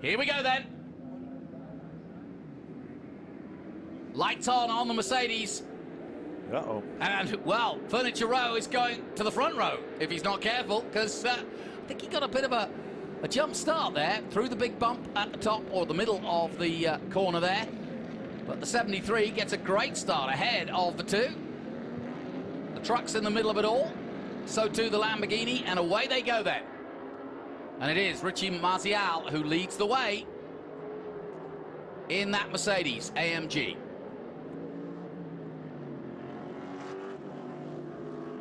Here we go then. Lights on the Mercedes. Uh-oh. And, well, Furniture Row is going to the front row if he's not careful, because I think he got a bit of a jump start there through the big bump at the top or the middle of the corner there. But the 73 gets a great start ahead of the two. The truck's in the middle of it all. So too the Lamborghini, and away they go then. And it is Richie Marzial who leads the way in that Mercedes AMG.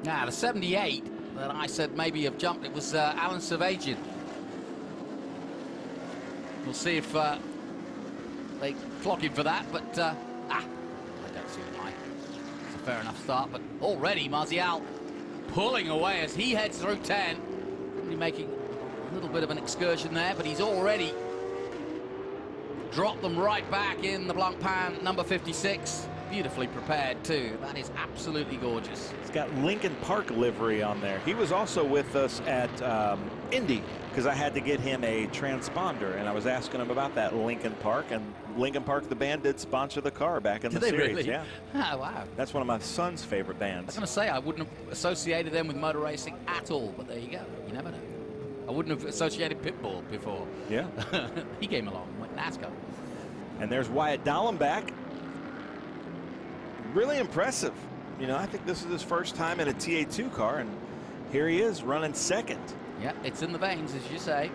Now, the 78 that I said maybe have jumped, it was Alan Savagian. We'll see if they clock him for that, but I don't see why. It's a fair enough start, but already Marzial pulling away as he heads through 10. Probably making a little bit of an excursion there, but he's already dropped them right back in the Blancpain number 56. Beautifully prepared too. That is absolutely gorgeous. It's got Lincoln Park livery on there. He was also with us at Indy because I had to get him a transponder, and I was asking him about that Lincoln Park, and Lincoln Park, the band, did sponsor the car back in the series. Really? Yeah. Oh, wow. That's one of my son's favorite bands. I was going to say, I wouldn't have associated them with motor racing at all, but there you go. You never know. I wouldn't have associated Pitbull before. Yeah. He came along and went NASCAR. And there's Wyatt Dallenbach. Really impressive. You know, I think this is his first time in a TA2 car, and here he is running second. Yeah, it's in the veins, as you say.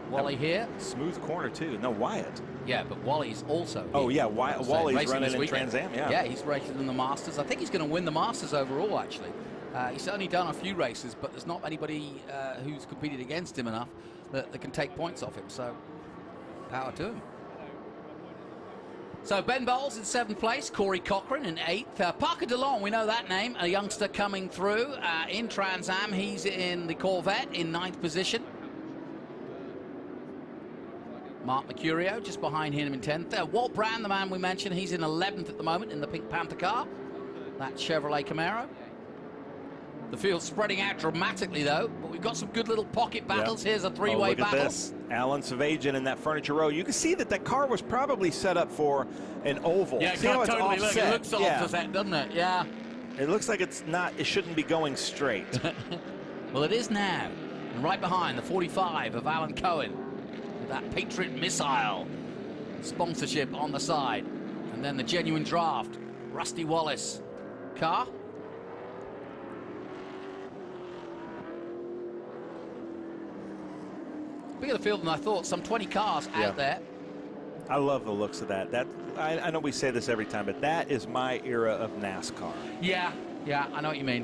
Wally here. Smooth corner, too. No, Wyatt. Yeah, but Wally's also. Oh, yeah, Wally's running in Trans Am, yeah. Yeah, he's racing in the Masters. I think he's going to win the Masters overall, actually. He's only done a few races, but there's not anybody who's competed against him enough that can take points off him, so power to him. So Ben Bowles in 7th place, Corey Cochran in 8th. Parker DeLong, we know that name, a youngster coming through in Trans Am. He's in the Corvette in 9th position. Mark Mercurio just behind him in 10th. Walt Brown, the man we mentioned, he's in 11th at the moment in the Pink Panther car. That Chevrolet Camaro. The field's spreading out dramatically, though, but we've got some good little pocket battles. Yep. Here's a three-way battle. Look at this. Alan Savagian in that Furniture Row. You can see that that car was probably set up for an oval. Yeah, see how it's totally. offset? Look, it looks offset, doesn't it? Yeah. It looks like it's not. It shouldn't be going straight. Well, it is now. And right behind, the 45 of Alan Cohen with that Patriot missile sponsorship on the side. And then the Genuine Draft, Rusty Wallace car. Bigger the field than I thought. Some 20 cars out there. I love the looks of that. I know we say this every time, but that is my era of NASCAR. Yeah, I know what you mean.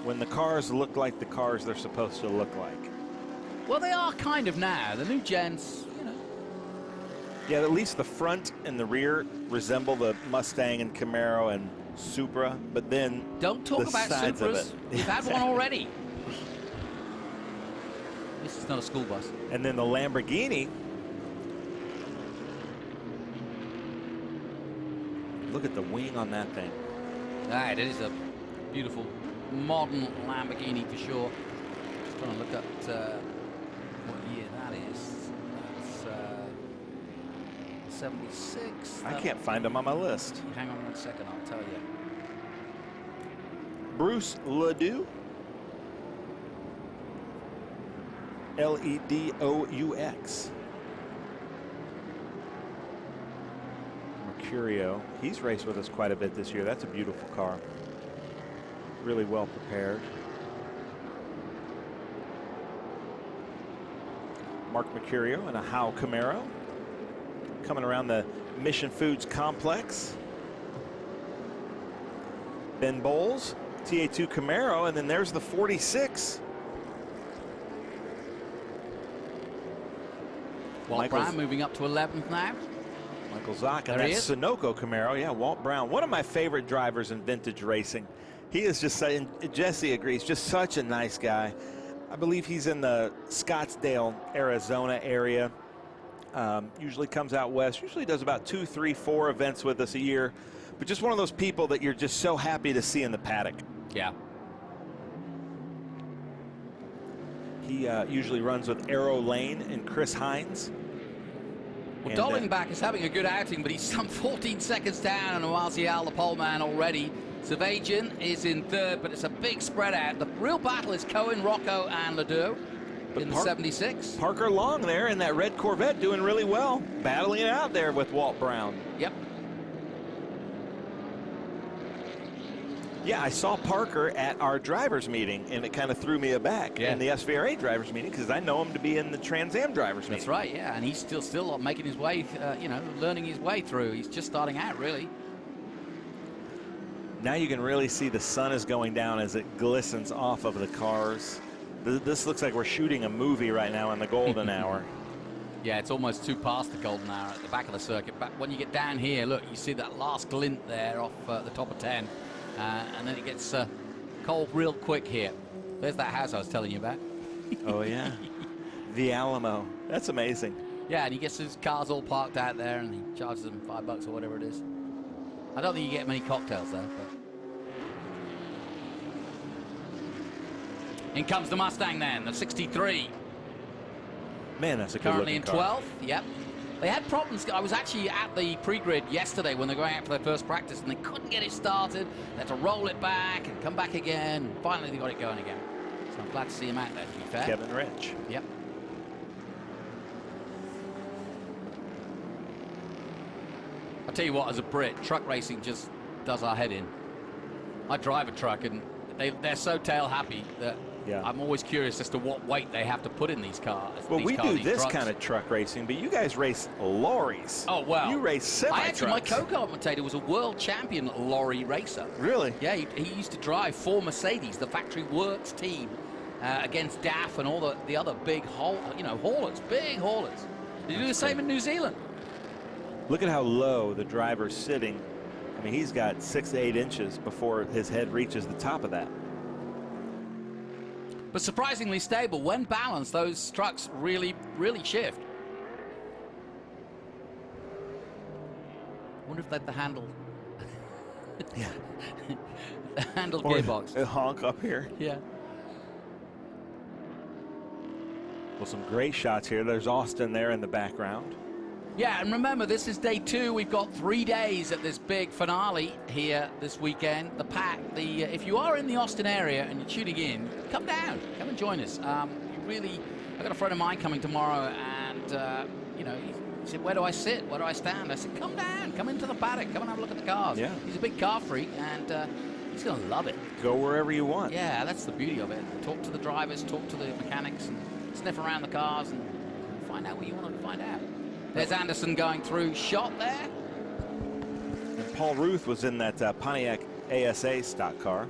When the cars look like the cars they're supposed to look like. Well, they are kind of now. The new gens, you know. Yeah, at least the front and the rear resemble the Mustang and Camaro and Supra, but then don't talk about Supras. We've had one already. This is not a school bus. And then the Lamborghini. Look at the wing on that thing. Right, it is a beautiful modern Lamborghini for sure. Just trying to look up what year that is. That's 76. I can't find them on my list. Hang on 1 second, I'll tell you. Bruce Ledoux. Ledous. Mercurio, he's raced with us quite a bit this year. That's a beautiful car. Really well prepared. Mark Mercurio in a Howe Camaro. Coming around the Mission Foods complex. Ben Bowles, TA2 Camaro, and then there's the 46. Walt Brown moving up to 11th now. Michael Zock, and that's Sunoco Camaro. Yeah, Walt Brown, one of my favorite drivers in vintage racing. He is just, Jesse agrees, just such a nice guy. I believe he's in the Scottsdale, Arizona area. Usually comes out west, usually does about 2, 3, 4 events with us a year. But just one of those people that you're just so happy to see in the paddock. Yeah. He usually runs with Arrow Lane and Chris Hines. Well, Dollingback is having a good outing, but he's some 14 seconds down on Martial, the pole man, already. Savajian is in third, but it's a big spread out. The real battle is Cohen, Rocco, and Ledoux in the 76. Parker Long there in that red Corvette doing really well, battling it out there with Walt Brown. Yep. Yeah, I saw Parker at our drivers meeting, and it kind of threw me aback in the SVRA drivers meeting because I know him to be in the Trans Am drivers meeting. That's right, yeah, and he's still making his way, learning his way through. He's just starting out, really. Now you can really see the sun is going down as it glistens off of the cars. This looks like we're shooting a movie right now in the golden hour. Yeah, it's almost 2 past the golden hour at the back of the circuit. But when you get down here, look, you see that last glint there off the top of 10. And then it gets cold real quick here. There's that house I was telling you about. Oh, yeah. The Alamo. That's amazing. Yeah, and he gets his cars all parked out there, and he charges them $5 or whatever it is. I don't think you get many cocktails there. But in comes the Mustang then, the 63. Man, that's a good Currently in looking car. 12th, yep. They had problems. I was actually at the pre-grid yesterday when they're going out for their first practice, and they couldn't get it started. They had to roll it back and come back again. And finally, they got it going again. So I'm glad to see him out there, to be fair. Kevin Rich. Yep. I'll tell you what, as a Brit, truck racing just does our head in. I drive a truck, and they're so tail-happy that I'm always curious as to what weight they have to put in these cars. Well, we do this kind of truck racing, but you guys race lorries. Oh, well. You race semi-trucks. Actually, my co-commentator was a world champion lorry racer. Really? Yeah, he used to drive for Mercedes, the factory works team, against DAF and all the other big haulers, big haulers. They do the same in New Zealand. Look at how low the driver's sitting. I mean, he's got 6 to 8 inches before his head reaches the top of that. But surprisingly stable. When balanced, those trucks really, really shift. Wonder if the handle. Yeah. The handle gearbox. A honk up here. Yeah. Well, some great shots here. There's Austin there in the background. Yeah, and remember, this is day 2. We've got 3 days at this big finale here this weekend. The pack, if you are in the Austin area and you're tuning in, come down, come and join us. I've got a friend of mine coming tomorrow, and he said, "Where do I sit? Where do I stand?" I said, "Come down, come into the paddock, come and have a look at the cars." Yeah. He's a big car freak, and he's going to love it. Go wherever you want. Yeah, that's the beauty of it. Talk to the drivers, talk to the mechanics, and sniff around the cars and find out what you want to find out. There's Anderson going through shot there. And Paul Ruth was in that Pontiac ASA stock car.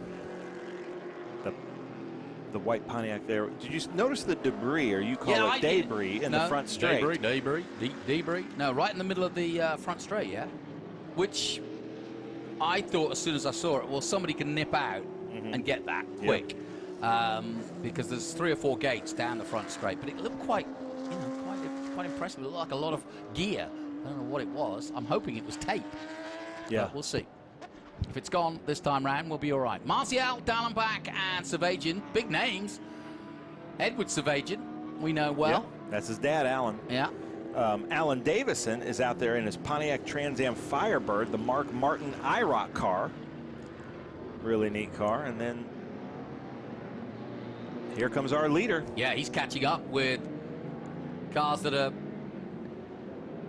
The white Pontiac there. Did you notice the debris, or you call it debris, in the front straight? Debris. No, right in the middle of the front straight, yeah. Which I thought as soon as I saw it, well, somebody can nip out and get that quick. Because there's 3 or 4 gates down the front straight. But it looked quite impressive. It looked like a lot of gear. I don't know what it was. I'm hoping it was tape. Yeah. But we'll see. If it's gone this time round, we'll be all right. Martial, Dallenbach, and Savajian. Big names. Edward Savajian, we know well. Yeah, that's his dad, Alan. Yeah. Alan Davison is out there in his Pontiac Trans Am Firebird, the Mark Martin IROC car. Really neat car. And then here comes our leader. Yeah, he's catching up with cars that are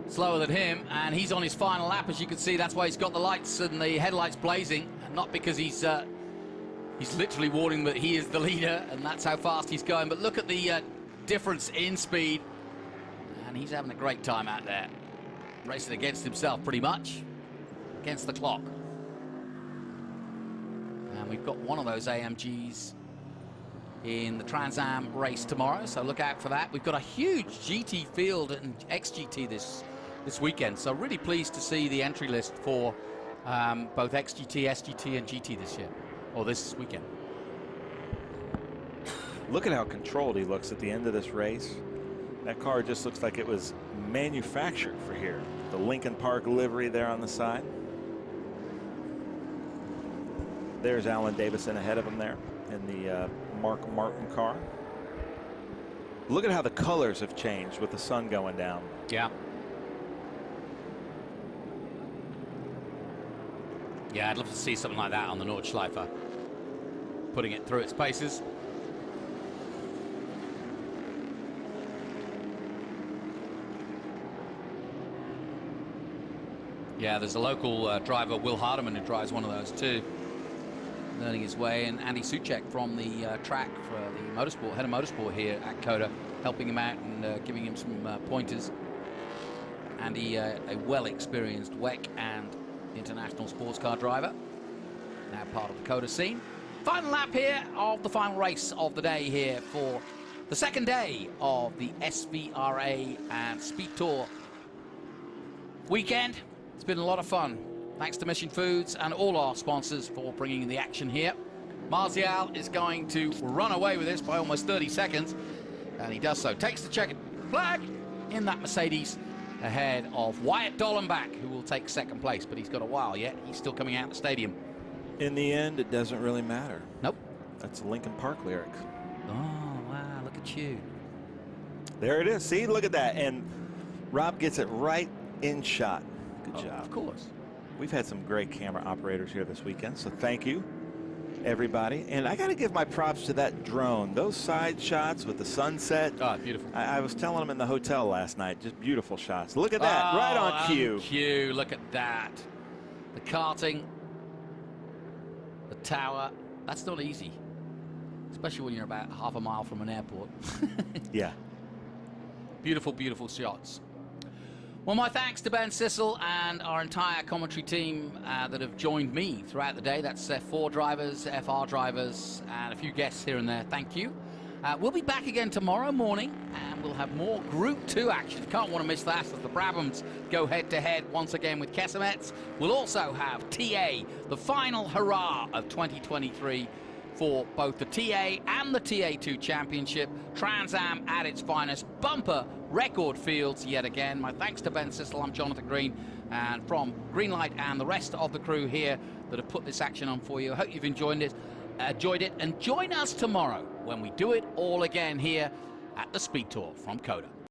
slower than him, and he's on his final lap, as you can see. That's why he's got the lights and the headlights blazing, and not because he's literally warning that he is the leader and that's how fast he's going. But look at the difference in speed, and he's having a great time out there, racing against himself pretty much, against the clock. And we've got one of those AMGs in the Trans Am race tomorrow, so look out for that. We've got a huge GT field and XGT this weekend, so really pleased to see the entry list for both XGT, SGT, and GT this year, or this weekend. Look at how controlled he looks at the end of this race. That car just looks like it was manufactured for here. The Lincoln Park livery there on the side. There's Alan Davison ahead of him there in the Mark Martin car. Look at how the colors have changed with the sun going down. Yeah. Yeah, I'd love to see something like that on the Nordschleife, putting it through its paces. Yeah, there's a local driver, Will Hardeman, who drives one of those too, learning his way, and Andy Suchek from the track for the motorsport, head of motorsport here at Cota, helping him out and giving him some pointers. Andy, a well-experienced WEC and international sports car driver, now part of the Cota scene. Final lap here of the final race of the day here for the second day of the SVRA and Speed Tour weekend. It's been a lot of fun. Thanks to Mission Foods and all our sponsors for bringing the action here. Martial is going to run away with this by almost 30 seconds, and he does so. Takes the checkered flag in that Mercedes ahead of Wyatt Dollenbach, who will take second place, but he's got a while yet. He's still coming out of the stadium. In the end, it doesn't really matter. Nope. That's a Linkin Park lyric. Oh, wow, look at you. There it is. See, look at that. And Rob gets it right in shot. Good job. Of course. We've had some great camera operators here this weekend, so thank you, everybody. And I got to give my props to that drone. Those side shots with the sunset. Oh, beautiful. I was telling them in the hotel last night, just beautiful shots. Look at that, right on cue. Cue, look at that. The karting, the tower, that's not easy, especially when you're about half a mile from an airport. Yeah. Beautiful, beautiful shots. Well, my thanks to Ben Sissel and our entire commentary team that have joined me throughout the day. That's F4 drivers, FR drivers, and a few guests here and there. Thank you. We'll be back again tomorrow morning, and we'll have more Group 2 action. Can't want to miss that as the Brabhams go head-to-head once again with Kesemets. We'll also have TA, the final hurrah of 2023 for both the TA and the TA2 Championship. Trans Am at its finest. Bumper record fields yet again. My thanks to Ben Sissel. I'm Jonathan Green, and from Greenlight and the rest of the crew here that have put this action on for you. I hope you've enjoyed it, and join us tomorrow when we do it all again here at the Speed Tour from Cota.